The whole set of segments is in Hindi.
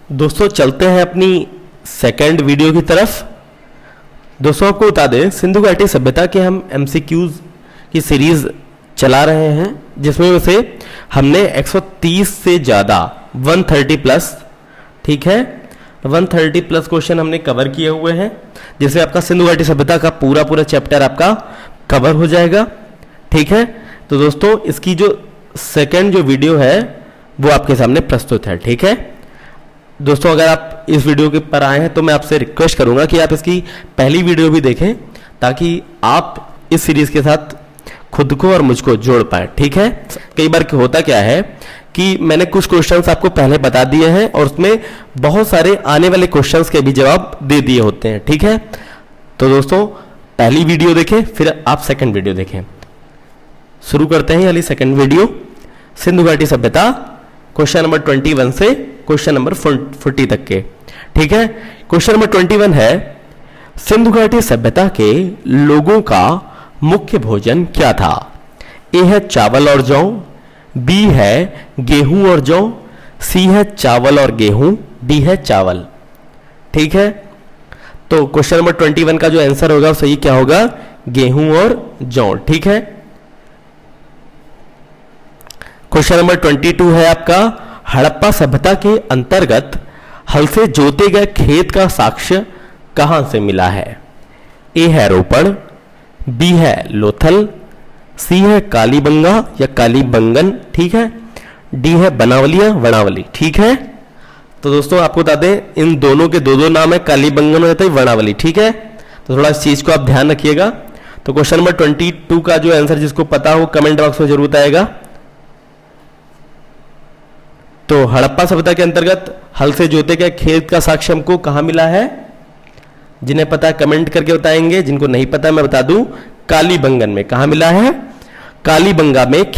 दोस्तों चलते हैं अपनी सेकंड वीडियो की तरफ। दोस्तों आपको बता दें, सिंधु घाटी सभ्यता के हम एमसीक्यूज की सीरीज चला रहे हैं, जिसमें से हमने 130 से ज़्यादा 130 प्लस, ठीक है, 130 प्लस क्वेश्चन हमने कवर किए हुए हैं, जिससे आपका सिंधु घाटी सभ्यता का पूरा चैप्टर आपका कवर हो जाएगा। ठीक है, तो दोस्तों इसकी जो सेकंड जो वीडियो है वो आपके सामने प्रस्तुत है। ठीक है दोस्तों, अगर आप इस वीडियो के पर आए हैं तो मैं आपसे रिक्वेस्ट करूंगा कि आप इसकी पहली वीडियो भी देखें, ताकि आप इस सीरीज के साथ खुद को और मुझको जोड़ पाए। ठीक है, कई बार होता क्या है कि मैंने कुछ क्वेश्चंस आपको पहले बता दिए हैं और उसमें बहुत सारे आने वाले क्वेश्चंस के भी जवाब दे दिए होते हैं। ठीक है, तो दोस्तों पहली वीडियो देखें, फिर आप सेकंड वीडियो देखें। शुरू करते हैं वाली सेकंड वीडियो, सिंधु घाटी सभ्यता, क्वेश्चन नंबर 21 से क्वेश्चन नंबर 40 तक के। ठीक है, क्वेश्चन नंबर 21 है, सिंधु घाटी सभ्यता के लोगों का मुख्य भोजन क्या था? ए है चावल और जौ, बी है गेहूं और जौ, सी है चावल और गेहूं, डी है चावल। ठीक है, तो क्वेश्चन नंबर 21 का जो आंसर होगा सही क्या होगा? गेहूं और जौ। ठीक है, क्वेश्चन नंबर 22 है आपका, हड़प्पा सभ्यता के अंतर्गत हल से जोते गए खेत का साक्ष्य कहां से मिला है? ए है रोपड़, बी है लोथल, सी है कालीबंगा या कालीबंगन, ठीक है, डी है बनावली या वनावली। ठीक है, तो दोस्तों आपको बता दें, इन दोनों के दो नाम है, कालीबंगन होता है वनावली। ठीक है, तो थोड़ा इस चीज को आप ध्यान रखिएगा। तो क्वेश्चन नंबर 22 का जो आंसर जिसको पता हो कमेंट बॉक्स में जरूर आएगा। तो हड़प्पा सभ्यता के अंतर्गत हल से जोते गए खेत का साक्ष्य हमको कहां मिला है? जिन्हें पता है कमेंट करके बताएंगे, जिनको नहीं पता मैं बता दूं, कालीबंगन में। कहां मिला है? कालीबंगा में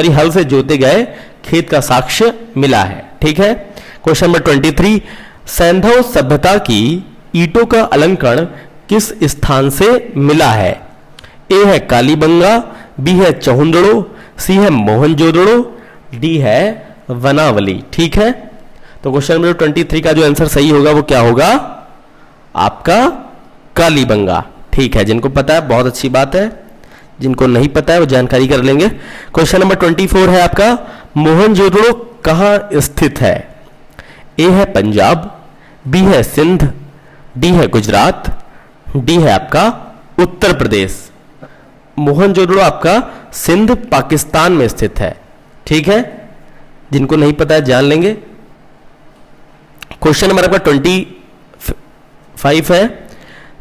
हल से जोते गए खेत का साक्ष्य मिला है। ठीक है, क्वेश्चन नंबर 23, सैंधव सभ्यता की ईंटों का अलंकरण किस स्थान से मिला है? ए है कालीबंगा, बी है चहुंदड़ो, सी है मोहनजोदड़ो, डी है वनावली। ठीक है, तो क्वेश्चन नंबर 23 का जो आंसर सही होगा वो क्या होगा? आपका कालीबंगा। ठीक है, जिनको पता है बहुत अच्छी बात है, जिनको नहीं पता है वो जानकारी कर लेंगे। क्वेश्चन नंबर 24 है आपका, मोहनजोदड़ो कहां स्थित है? ए है पंजाब, बी है सिंध, डी है गुजरात, डी है आपका उत्तर प्रदेश। मोहनजोदड़ो आपका सिंध पाकिस्तान में स्थित है। ठीक है, जिनको नहीं पता है जान लेंगे। क्वेश्चन नंबर आपका 25 है,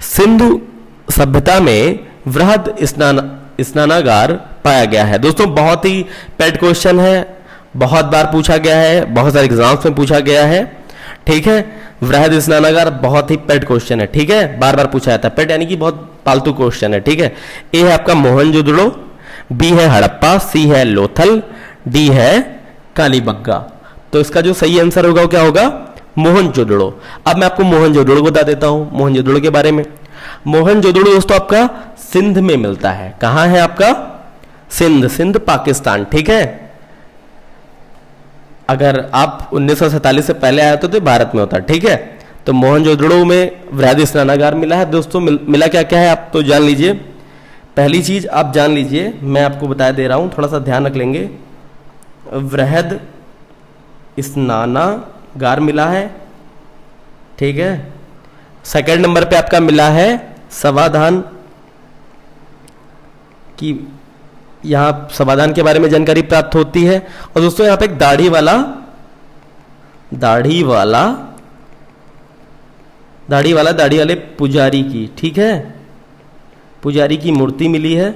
सिंधु सभ्यता में वृहद स्नानागार पाया गया है। दोस्तों बहुत ही पेट क्वेश्चन है, बहुत बार पूछा गया है, बहुत सारे एग्जाम्स में पूछा गया है। ठीक है, वृहद स्नानागार बहुत ही पेट क्वेश्चन है। ठीक है, बार बार पूछा जाता है, पेट यानी कि बहुत पालतू क्वेश्चन है। ठीक है, ए है आपका मोहनजोदड़ो, बी है हड़प्पा, सी है लोथल, डी है कालीबंगा। तो इसका जो सही आंसर होगा वो क्या होगा? मोहनजोदड़ो। अब मैं आपको मोहनजोदड़ो बता देता हूं, मोहनजोदड़ो के बारे में। मोहनजोदड़ो दोस्तों आपका सिंध में मिलता है। कहां है आपका? सिंध पाकिस्तान। ठीक है, अगर आप 1947 से पहले आए तो भारत में होता। ठीक है, तो मोहनजोदड़ो में वृहद स्नानागार मिला है। दोस्तों मिला क्या क्या है आप तो जान लीजिए। पहली चीज आप जान लीजिए, मैं आपको बता दे रहा हूं, थोड़ा सा ध्यान रख लेंगे। वृहद स्नानागार मिला है। ठीक है, सेकंड नंबर पे आपका मिला है समाधान की, यहां समाधान के बारे में जानकारी प्राप्त होती है। और दोस्तों यहां पे एक दाढ़ी वाले पुजारी की, ठीक है, पुजारी की मूर्ति मिली है।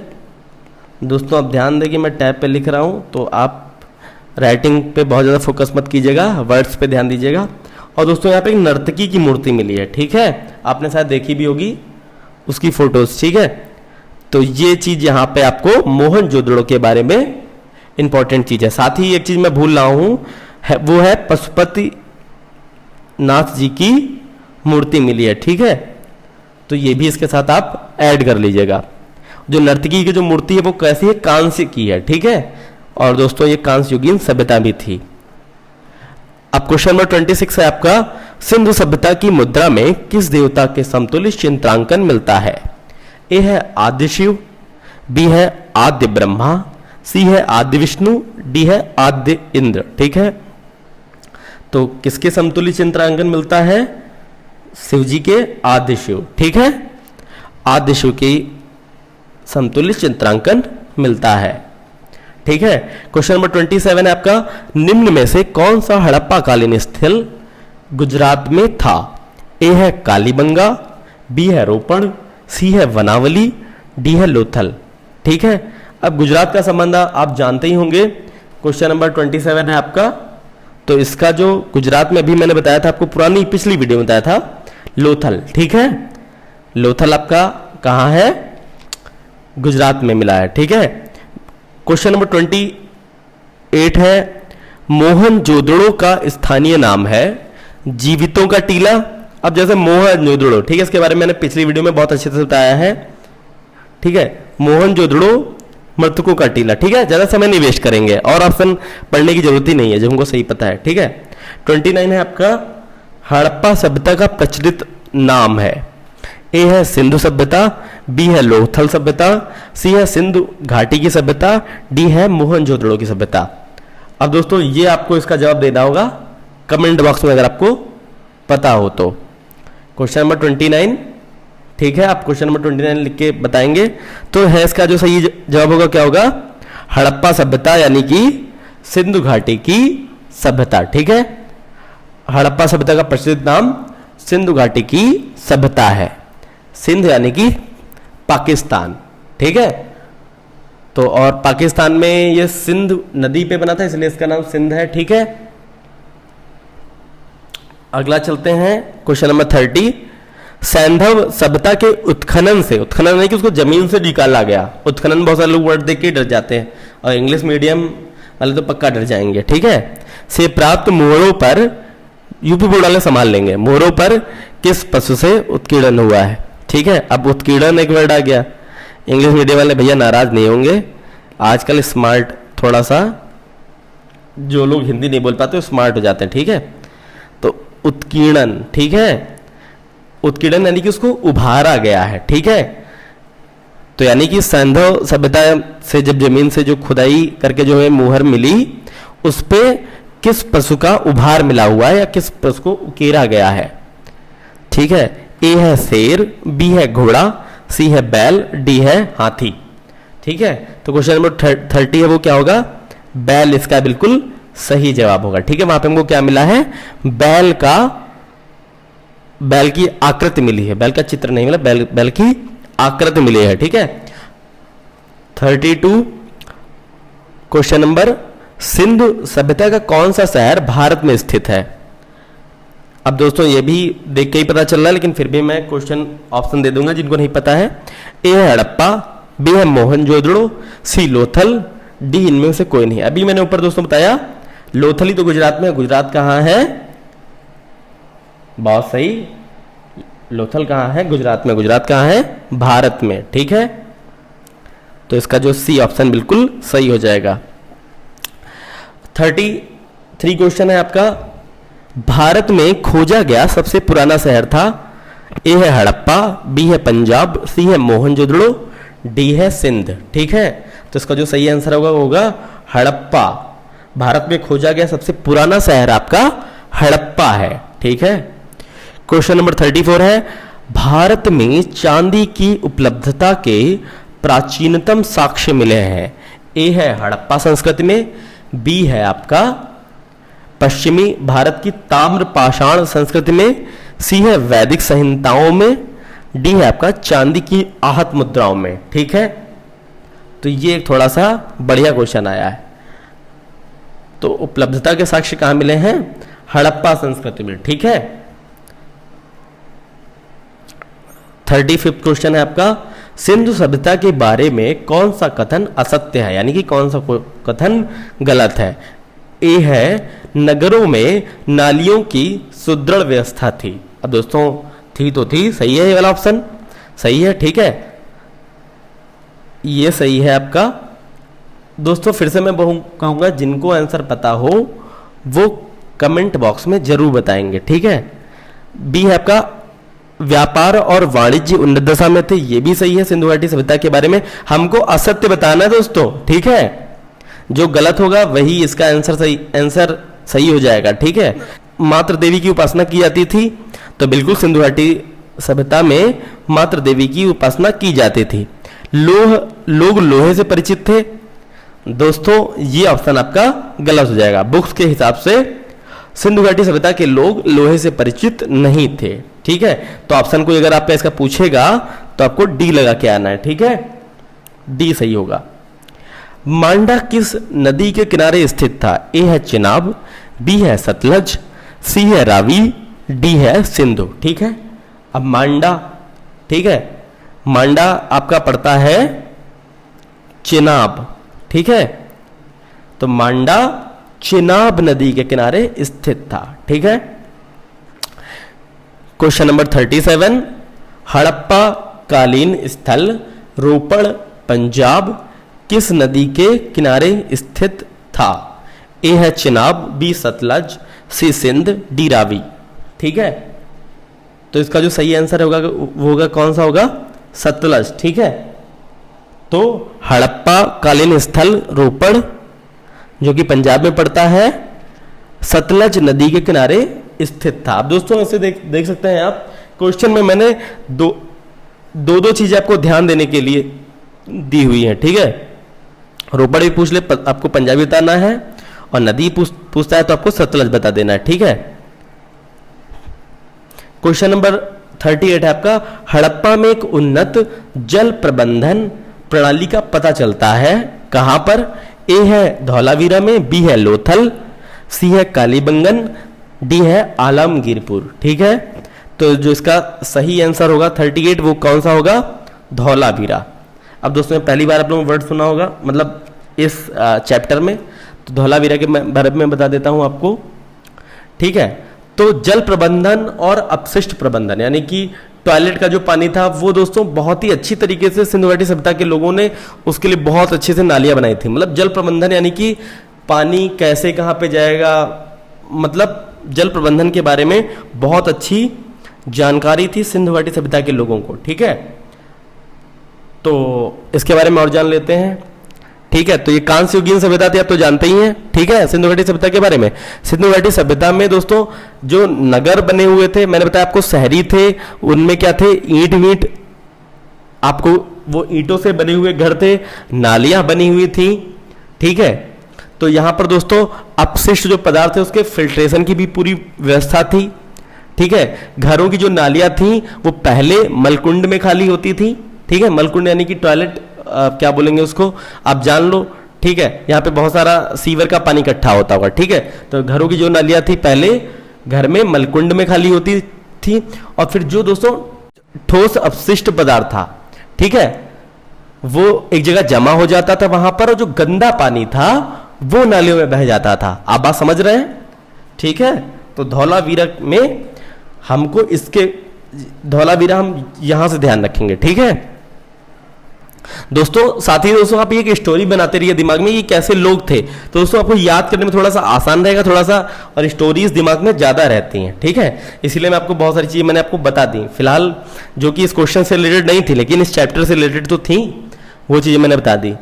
दोस्तों आप ध्यान दें कि मैं टैब पे लिख रहा हूं, तो आप राइटिंग पे बहुत ज़्यादा फोकस मत कीजिएगा, वर्ड्स पे ध्यान दीजिएगा। और दोस्तों यहाँ पे एक नर्तकी की मूर्ति मिली है। ठीक है, आपने शायद देखी भी होगी उसकी फोटोज। ठीक है, तो ये चीज यहाँ पे आपको मोहनजोदड़ो के बारे में इंपॉर्टेंट चीज है। साथ ही एक चीज मैं भूल रहा हूं, वो है पशुपति नाथ जी की मूर्ति मिली है। ठीक है, तो ये भी इसके साथ आप ऐड कर लीजिएगा। जो नर्तकी की जो मूर्ति है वो कैसी है? कांस्य की है। ठीक है, और दोस्तों ये कांस्य युगीन सभ्यता भी थी। अब क्वेश्चन नंबर 26 है आपका, सिंधु सभ्यता की मुद्रा में किस देवता के समतुल्य चित्रांकन मिलता है? ए है आद्य शिव, बी है आद्य ब्रह्मा, सी है आद्य विष्णु, डी है आद्य इंद्र। ठीक है, तो किसके समतुल्य चित्रांकन मिलता है? शिव जी के आद्य शिव। ठीक है, आद्य शिव के समतुल्य चित्रांकन मिलता है। ठीक है, क्वेश्चन नंबर 27 है आपका, निम्न में से कौन सा हड़प्पा कालीन स्थल गुजरात में था? ए है कालीबंगा, बी है रोपड़, सी है वनावली, डी है लोथल। ठीक है, अब गुजरात का संबंध आप जानते ही होंगे। क्वेश्चन नंबर 27 है आपका, तो इसका जो गुजरात में अभी मैंने बताया था आपको, पुरानी पिछली वीडियो में बताया था, लोथल। ठीक है, लोथल आपका कहां है? गुजरात में मिला है। ठीक है, क्वेश्चन नंबर 28 है, मोहनजोदड़ो का स्थानीय नाम है जीवितों का टीला। अब जैसे मोहनजोदड़ो, ठीक है, इसके बारे में मैंने पिछली वीडियो में बहुत अच्छे से बताया है। ठीक है, मोहनजोदड़ो मृतकों का टीला। ठीक है, ज्यादा समय नहीं वेस्ट करेंगे और ऑप्शन पढ़ने की जरूरत ही नहीं है, जो हमको सही पता है। ठीक है, 29 है आपका, हड़प्पा सभ्यता का प्रचलित नाम है। ए है सिंधु सभ्यता, बी है लोथल सभ्यता, सी है सिंधु घाटी की सभ्यता, डी है मोहनजोदड़ो की सभ्यता। अब दोस्तों ये आपको इसका जवाब देना होगा कमेंट बॉक्स में, अगर आपको पता हो तो। क्वेश्चन नंबर 29, ठीक है, आप क्वेश्चन नंबर 29 लिख के बताएंगे। तो है इसका जो सही जवाब होगा क्या होगा? हड़प्पा सभ्यता, यानी कि सिंधु घाटी की सभ्यता। ठीक है, हड़प्पा सभ्यता का प्रचलित नाम सिंधु घाटी की सभ्यता है। सिंध यानी कि पाकिस्तान। ठीक है, तो और पाकिस्तान में ये सिंध नदी पे बना था, इसलिए इसका नाम सिंध है। ठीक है, अगला चलते हैं क्वेश्चन नंबर 30, सैंधव सभ्यता के उत्खनन से, उत्खनन नहीं कि उसको जमीन से निकाला गया, उत्खनन बहुत सारे लोग वर्ड देख के डर जाते हैं और इंग्लिश मीडियम वाले तो पक्का डर जाएंगे। ठीक है, से प्राप्त मोहरों पर, यूपी बोर्ड वाले संभाल लेंगे, मोहरों पर किस पशु से उत्कीर्णन हुआ है? ठीक है, अब उत्कीर्णन एक वर्ड आ गया, इंग्लिश मीडियम वाले भैया नाराज नहीं होंगे, आजकल स्मार्ट थोड़ा सा, जो लोग हिंदी नहीं बोल पाते वो स्मार्ट हो जाते हैं। ठीक है, तो उत्कीर्णन, ठीक है, उत्कीर्णन यानी कि उसको उभारा गया है। ठीक है, तो यानी कि सैंधव सभ्यता से जब जमीन से जो खुदाई करके जो है मुहर मिली, उस पे किस पशु का उभार मिला हुआ है या किस पशु को उकेरा गया है? ठीक है, ए है शेर, बी है घोड़ा, सी है बैल, डी है हाथी। ठीक है, तो क्वेश्चन नंबर 30 है वो क्या होगा? बैल इसका बिल्कुल सही जवाब होगा। ठीक है, वहां पे हमको क्या मिला है? बैल की आकृति मिली है, बैल का चित्र नहीं मिला, बैल की आकृति मिली है। ठीक है, 32 क्वेश्चन नंबर, सिंधु सभ्यता का कौन सा शहर भारत में स्थित है? अब दोस्तों ये भी देख के ही पता चल रहा है, लेकिन फिर भी मैं क्वेश्चन ऑप्शन दे दूंगा जिनको नहीं पता है। ए है हड़प्पा, बी है मोहनजोदड़ो, सी लोथल, डी इनमें से कोई नहीं। अभी मैंने ऊपर दोस्तों बताया लोथल ही तो गुजरात में है, गुजरात कहां है? बहुत सही, लोथल कहां है? गुजरात में। गुजरात कहां है? भारत में। ठीक है, तो इसका जो सी ऑप्शन बिल्कुल सही हो जाएगा। 33 क्वेश्चन है आपका, भारत में खोजा गया सबसे पुराना शहर था। ए है हड़प्पा, बी है पंजाब, सी है मोहनजोदड़ो, डी है सिंध। ठीक है, तो इसका जो सही आंसर होगा हड़प्पा। भारत में खोजा गया सबसे पुराना शहर आपका हड़प्पा है। ठीक है, क्वेश्चन नंबर 34 है, भारत में चांदी की उपलब्धता के प्राचीनतम साक्ष्य मिले हैं। ए है हड़प्पा संस्कृति में, बी है आपका पश्चिमी भारत की ताम्र पाषाण संस्कृति में, सी है वैदिक संहिताओं में, डी है आपका चांदी की आहत मुद्राओं में। ठीक है, तो ये एक थोड़ा सा बढ़िया क्वेश्चन आया है। तो उपलब्धता के साक्ष्य कहां मिले हैं? हड़प्पा संस्कृति में। ठीक है, 35 क्वेश्चन है आपका, सिंधु सभ्यता के बारे में कौन सा कथन असत्य है, यानी कि कौन सा कथन गलत है? ए है नगरों में नालियों की सुदृढ़ व्यवस्था थी। अब दोस्तों थी तो थी, सही है ये वाला ऑप्शन, सही है। ठीक है, ये सही है आपका। दोस्तों फिर से मैं कहूंगा, जिनको आंसर पता हो वो कमेंट बॉक्स में जरूर बताएंगे, ठीक है। बी है आपका व्यापार और वाणिज्य उन्नत दशा में थे, ये भी सही है। सिंधु घाटी सभ्यता के बारे में हमको असत्य बताना है दोस्तों, ठीक है। जो गलत होगा वही इसका आंसर सही हो जाएगा, ठीक है। मात्र देवी की उपासना की जाती थी, तो बिल्कुल सिंधु घाटी सभ्यता में मात्र देवी की उपासना की जाती थी। लोग लोहे से परिचित थे, दोस्तों ये ऑप्शन आपका गलत हो जाएगा। बुक्स के हिसाब से सिंधु घाटी सभ्यता के लोग लोहे से परिचित नहीं थे, ठीक है। तो ऑप्शन को अगर आपका इसका पूछेगा तो आपको डी लगा के आना है, ठीक है। डी सही होगा। मांडा किस नदी के किनारे स्थित था? ए है चिनाब, बी है सतलज, सी है रावी, डी है सिंधु, ठीक है। अब मांडा, ठीक है, मांडा आपका पड़ता है चिनाब, ठीक है। तो मांडा चिनाब नदी के किनारे स्थित था, ठीक है। क्वेश्चन नंबर 37, हड़प्पा कालीन स्थल रोपड़ पंजाब किस नदी के किनारे स्थित था? ए है चिनाब, बी सतलज, सी सिंध, डी रावी, ठीक है। तो इसका जो सही आंसर होगा वो होगा कौन सा होगा? सतलज, ठीक है। तो हड़प्पा कालीन स्थल रोपड़ जो कि पंजाब में पड़ता है, सतलज नदी के किनारे स्थित था। अब दोस्तों ऐसे देख सकते हैं आप, क्वेश्चन में मैंने दो चीजें आपको ध्यान देने के लिए दी हुई है, ठीक है। रोपड़ भी पूछ ले, आपको पंजाबी बताना है, और नदी पूछता है तो आपको सतलज बता देना है, ठीक है। क्वेश्चन नंबर 38 है आपका, हड़प्पा में एक उन्नत जल प्रबंधन प्रणाली का पता चलता है, कहां पर? ए है धौलावीरा में, बी है लोथल, सी है कालीबंगन, डी है आलमगीरपुर, ठीक है। तो जो इसका सही आंसर होगा 38 वो कौन सा होगा? धौलावीरा। अब दोस्तों पहली बार आप लोगों ने वर्ड सुना होगा, मतलब इस चैप्टर में, तो धौलावीरा के बारे में बता देता हूं आपको, ठीक है। तो जल प्रबंधन और अपशिष्ट प्रबंधन यानी कि टॉयलेट का जो पानी था वो दोस्तों बहुत ही अच्छी तरीके से सिंधु घाटी सभ्यता के लोगों ने उसके लिए बहुत अच्छे से नालियां बनाई थी। मतलब जल प्रबंधन यानी कि पानी कैसे कहां पे जाएगा, मतलब जल प्रबंधन के बारे में बहुत अच्छी जानकारी थी सिंधु घाटी सभ्यता के लोगों को, ठीक है। तो इसके बारे में और जान लेते हैं, ठीक है। तो ये कांस्य युगीन सभ्यता थी, आप तो जानते ही हैं, ठीक है। सिंधु घाटी सभ्यता के बारे में, सिंधु घाटी सभ्यता में दोस्तों जो नगर बने हुए थे, मैंने बताया आपको शहरी थे, उनमें क्या थे? ईंट वीट, आपको वो ईंटों से बने हुए घर थे, नालियां बनी हुई थी, ठीक है। तो यहां पर दोस्तों अपशिष्ट जो पदार्थ थे उसके फिल्ट्रेशन की भी पूरी व्यवस्था थी, ठीक है। घरों की जो नालियां थी वो पहले मलकुंड में खाली होती थी, ठीक है। मलकुंड यानी कि टॉयलेट, क्या बोलेंगे उसको आप जान लो, ठीक है। यहाँ पे बहुत सारा सीवर का पानी इकट्ठा होता होगा, ठीक है। तो घरों की जो नालियां थी पहले घर में मलकुंड में खाली होती थी, और फिर जो दोस्तों ठोस अपशिष्ट पदार्थ था, ठीक है, वो एक जगह जमा हो जाता था वहां पर, और जो गंदा पानी था वो नालियों में बह जाता था। आप बात समझ रहे हैं, ठीक है। तो धौलावीरा में हमको इसके धौलावीरा हम यहां से ध्यान रखेंगे, ठीक है दोस्तों। साथ ही दोस्तों आप एक स्टोरी बनाते रहिए दिमाग में, ये कैसे लोग थे, तो दोस्तों आपको याद करने में थोड़ा सा आसान रहेगा थोड़ा सा, और स्टोरीज दिमाग में ज्यादा रहती हैं, ठीक है। इसीलिए मैं आपको बहुत सारी चीजें मैंने आपको बता दी, फिलहाल जो कि इस क्वेश्चन से रिलेटेड नहीं थी लेकिन इस चैप्टर से रिलेटेड तो थी, वो चीजें मैंने बता दी।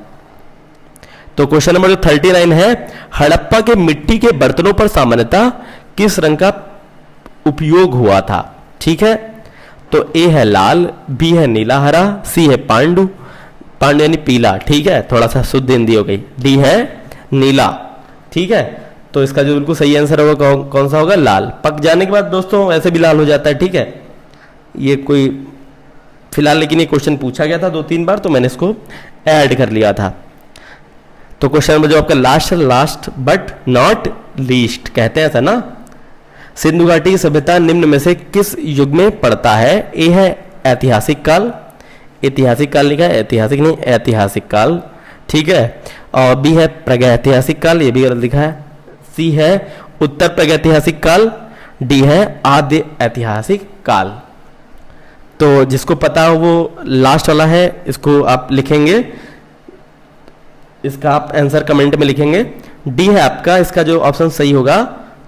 तो क्वेश्चन नंबर 39 है, हड़प्पा के मिट्टी के बर्तनों पर सामान्यतः किस रंग का उपयोग हुआ था? ठीक है, तो ए है लाल, बी है नीला हरा, सी है पांडु यानी पीला, ठीक है, थोड़ा सा शुद्ध हिंदी हो गई, डी है नीला, ठीक है। तो इसका जो बिल्कुल सही आंसर होगा कौन सा होगा? लाल। पक जाने के बाद दोस्तों ऐसे भी लाल हो जाता है, ठीक है। ये कोई फिलहाल लेकिन ये क्वेश्चन पूछा गया था 2-3 बार, तो मैंने इसको ऐड कर लिया था। तो क्वेश्चन नंबर जो आपका लास्ट बट नॉट लीस्ट कहते हैं ऐसा ना, सिंधु घाटी सभ्यता निम्न में से किस युग में पड़ता है? ए है ऐतिहासिक काल, ऐतिहासिक काल लिखा है, ऐतिहासिक नहीं ऐतिहासिक काल, ठीक है। और बी है प्रागैतिहासिक काल, ये भी गलत लिखा है। सी है उत्तर प्रागैतिहासिक काल, डी है आद्य ऐतिहासिक काल। तो जिसको पता हो वो लास्ट वाला है, इसको आप लिखेंगे, इसका आप आंसर कमेंट में लिखेंगे। डी है आपका, इसका जो ऑप्शन सही होगा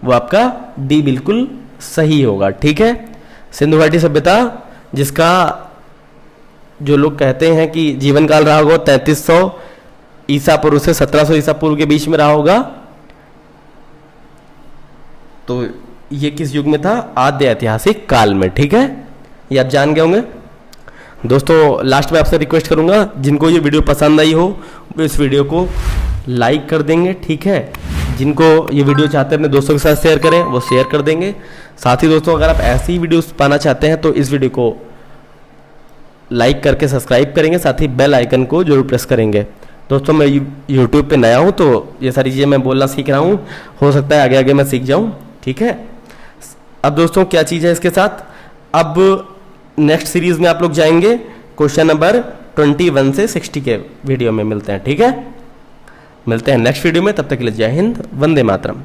वो आपका डी बिल्कुल सही होगा। ठीक है, सिंधु घाटी सभ्यता जिसका जो लोग कहते हैं कि जीवन काल रहा होगा 3300 ईसा पूर्व से 1700 ईसा पूर्व के बीच में रहा होगा। तो ये किस युग में था? आद्य ऐतिहासिक काल में। ठीक है, ये आप जान गए होंगे। दोस्तों लास्ट में आपसे रिक्वेस्ट करूंगा, जिनको ये वीडियो पसंद आई हो वो इस वीडियो को लाइक कर देंगे। ठीक है, जिनको ये वीडियो चाहते हैं अपने दोस्तों के साथ शेयर करें, वो शेयर कर देंगे। साथ ही दोस्तों अगर आप ऐसी ही वीडियोस पाना चाहते हैं तो इस वीडियो को लाइक करके सब्सक्राइब करेंगे, साथ ही बेल आइकन को जरूर प्रेस करेंगे। दोस्तों मैं यूट्यूब पे नया हूँ तो ये सारी चीज़ें मैं बोलना सीख रहा हूँ, हो सकता है आगे आगे मैं सीख जाऊँ। ठीक है, अब दोस्तों क्या चीज़ है इसके साथ, अब नेक्स्ट सीरीज में आप लोग जाएंगे क्वेश्चन नंबर 21 से 60 के वीडियो में मिलते हैं। ठीक है, मिलते हैं नेक्स्ट वीडियो में, तब तक के लिए जय हिंद, वंदे मातरम।